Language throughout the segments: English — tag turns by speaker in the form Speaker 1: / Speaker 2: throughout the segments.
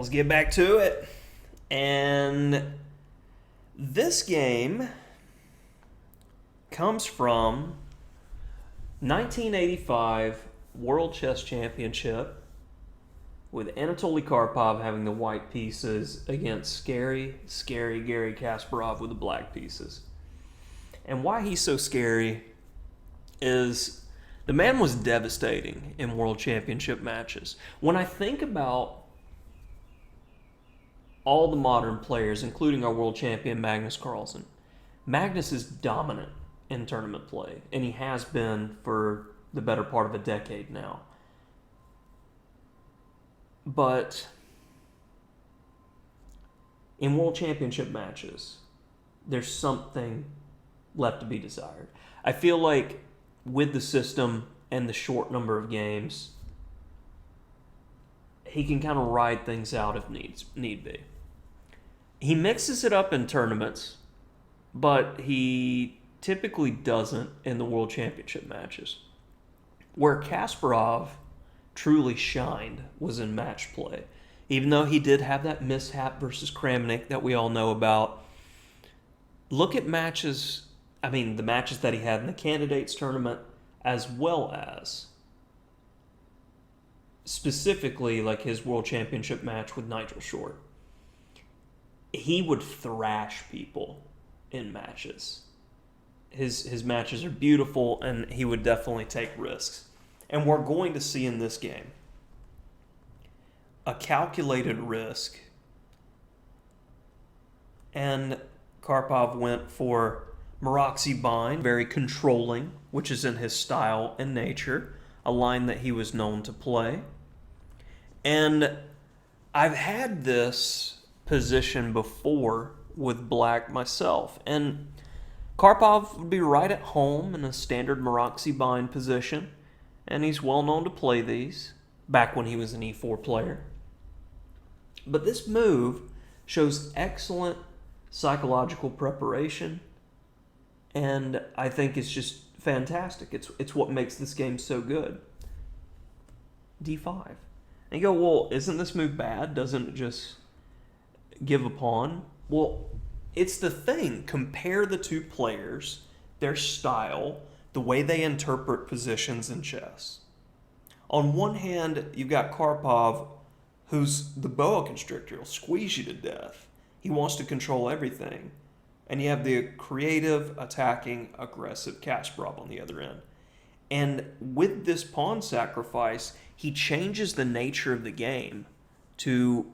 Speaker 1: let's get back to it. And this game comes from 1985 World Chess Championship with Anatoly Karpov having the white pieces against scary Garry Kasparov with the black pieces. And why he's so scary is the man was devastating in World Championship matches. When I think about all the modern players, including our world champion Magnus Carlsen, Magnus is dominant in tournament play, and he has been for the better part of a decade now. But in World Championship matches, there's something left to be desired. I feel like with the system and the short number of games, he can kind of ride things out if need be. He mixes it up in tournaments, but he typically doesn't in the World Championship matches. Where Kasparov truly shined was in match play. Even though he did have that mishap versus Kramnik that we all know about, look at matches, the matches that he had in the Candidates tournament, as well as specifically like his World Championship match with Nigel Short. He would thrash people in matches. His matches are beautiful, and he would definitely take risks. And we're going to see in this game a calculated risk. And Karpov went for Maroczy bind, very controlling, which is in his style and nature, a line that he was known to play. And I've had this position before with black myself, and Karpov would be right at home in a standard Maroczy bind position, and he's well known to play these back when he was an E4 player. But this move shows excellent psychological preparation, and I think it's just fantastic. It's what makes this game so good. D5. And you go, well, isn't this move bad? Doesn't it just give a pawn? Well, it's the thing. Compare the two players, their style, the way they interpret positions in chess. On one hand, you've got Karpov, who's the boa constrictor. He'll squeeze you to death. He wants to control everything. And you have the creative, attacking, aggressive Kasparov on the other end. And with this pawn sacrifice, he changes the nature of the game to,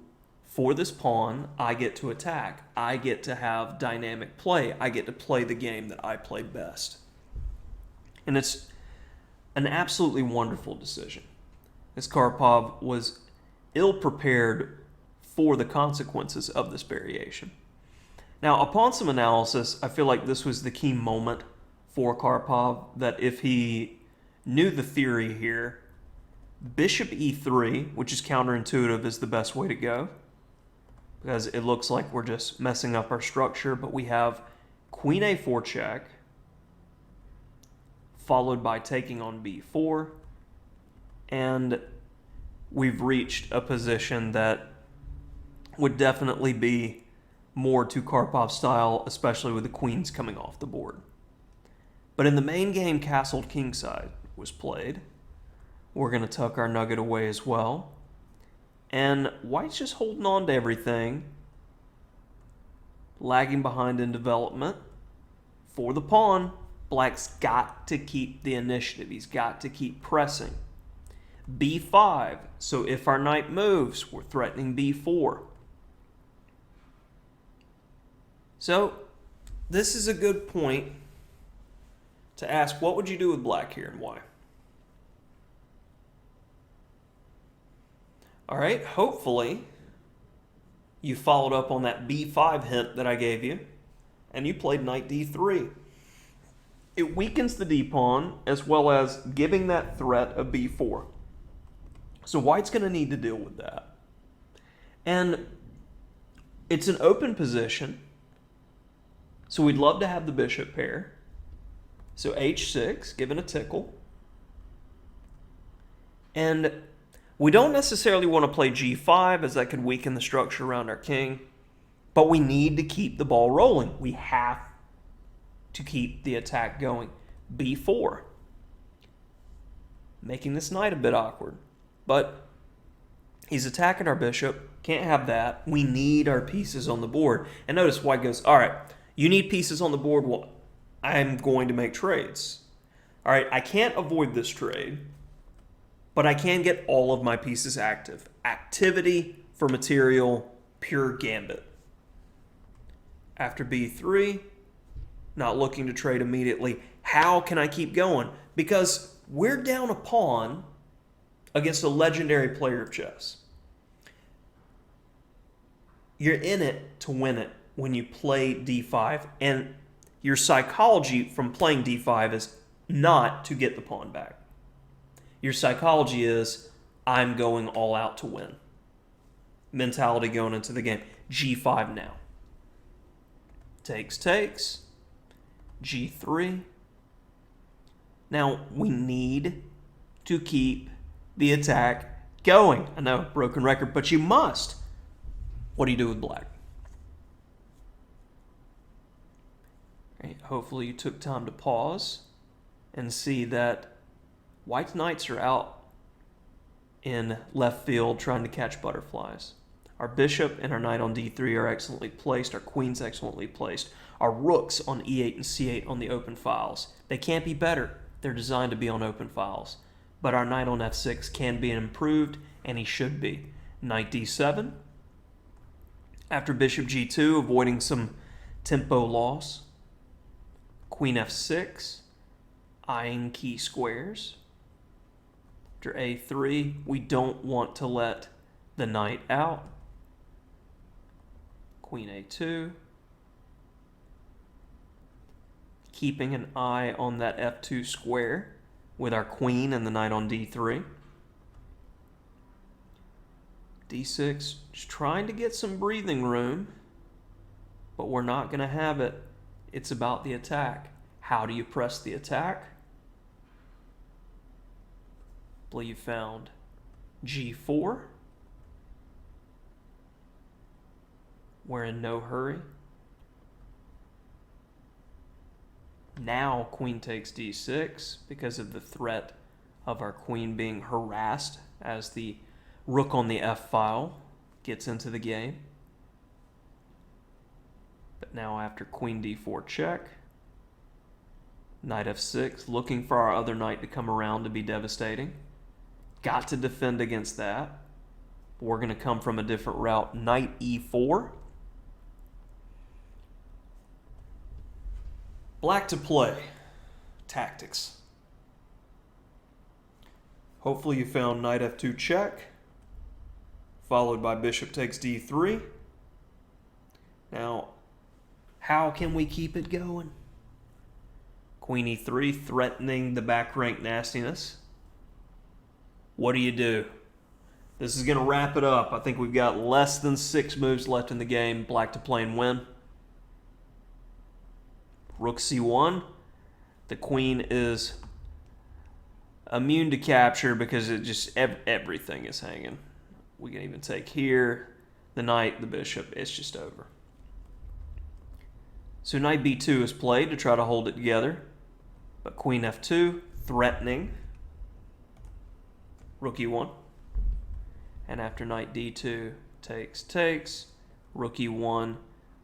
Speaker 1: for this pawn, I get to attack. I get to have dynamic play. I get to play the game that I play best. And it's an absolutely wonderful decision, as Karpov was ill-prepared for the consequences of this variation. Now, upon some analysis, I feel like this was the key moment for Karpov, that if he knew the theory here, bishop e3, which is counterintuitive, is the best way to go, because it looks like we're just messing up our structure, but we have queen a4 check, followed by taking on b4, and we've reached a position that would definitely be more to Karpov's style, especially with the queens coming off the board. But in the main game, castled kingside was played. We're going to tuck our nugget away as well. And white's just holding on to everything, lagging behind in development. For the pawn, black's got to keep the initiative. He's got to keep pressing. b5, so if our knight moves, we're threatening b4. So this is a good point to ask, what would you do with black here and why? All right, hopefully you followed up on that b5 hint that I gave you, and you played knight d3. It weakens the d-pawn, as well as giving that threat of b4. So white's going to need to deal with that. And it's an open position, so we'd love to have the bishop pair. So h6, given a tickle. And We don't necessarily want to play g5 as that could weaken the structure around our king, but we need to keep the ball rolling. We have to keep the attack going. b4. Making this knight a bit awkward, but he's attacking our bishop. Can't have that. We need our pieces on the board. And notice white goes, all right, you need pieces on the board. Well, I'm going to make trades. All right, I can't avoid this trade, but I can get all of my pieces active. Activity for material, pure gambit. After b3, not looking to trade immediately. How can I keep going? Because we're down a pawn against a legendary player of chess. You're in it to win it when you play d5, and your psychology from playing d5 is not to get the pawn back. Your psychology is, I'm going all out to win. Mentality going into the game. g5 now. Takes, g3. Now, we need to keep the attack going. I know, broken record, but you must. What do you do with black? Right, hopefully you took time to pause and see that white's knights are out in left field trying to catch butterflies. Our bishop and our knight on d3 are excellently placed. Our queen's excellently placed. Our rooks on e8 and c8 on the open files. They can't be better. They're designed to be on open files. But our knight on f6 can be improved, and he should be. Knight d7. After bishop g2, avoiding some tempo loss. Queen f6. Eyeing key squares. After a3, we don't want to let the knight out. Queen a2. Keeping an eye on that f2 square with our queen and the knight on d3. d6, just trying to get some breathing room, but we're not going to have it. It's about the attack. How do you press the attack? I believe you found g4. We're in no hurry. Now queen takes d6 because of the threat of our queen being harassed as the rook on the f file gets into the game. But now after queen d4 check, knight f6, looking for our other knight to come around to be devastating. Got to defend against that. We're going to come from a different route. Knight e4. Black to play. Tactics. Hopefully you found knight f2 check, followed by bishop takes d3. Now, how can we keep it going? Queen e3, threatening the back rank nastiness. What do? This is going to wrap it up. I think we've got less than 6 moves left in the game. Black to play and win. Rook c1. The queen is immune to capture because it just everything is hanging. We can even take here, the knight, the bishop. It's just over. So knight b2 is played to try to hold it together. But queen f2, threatening. Rook e1. And after knight d2 takes, rook e1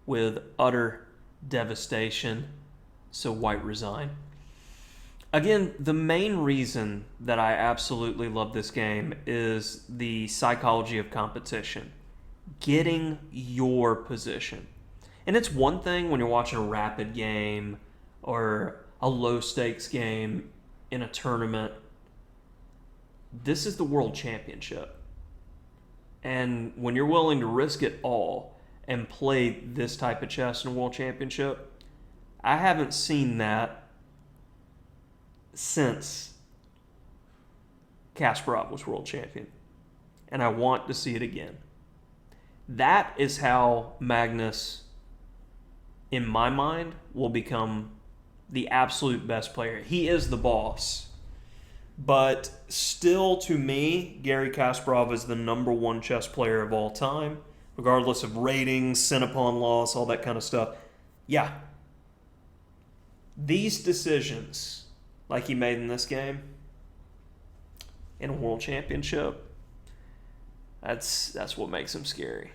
Speaker 1: with utter devastation. So white resign. Again, the main reason that I absolutely love this game is the psychology of competition. Getting your position. And it's one thing when you're watching a rapid game or a low-stakes game in a tournament. This is the World Championship. And when you're willing to risk it all and play this type of chess in a World Championship, I haven't seen that since Kasparov was world champion. And I want to see it again. That is how Magnus, in my mind, will become the absolute best player. He is the boss. But still, to me, Garry Kasparov is the number one chess player of all time, regardless of ratings, sin upon loss, all that kind of stuff. Yeah. These decisions, like he made in this game, in a world championship, that's what makes him scary.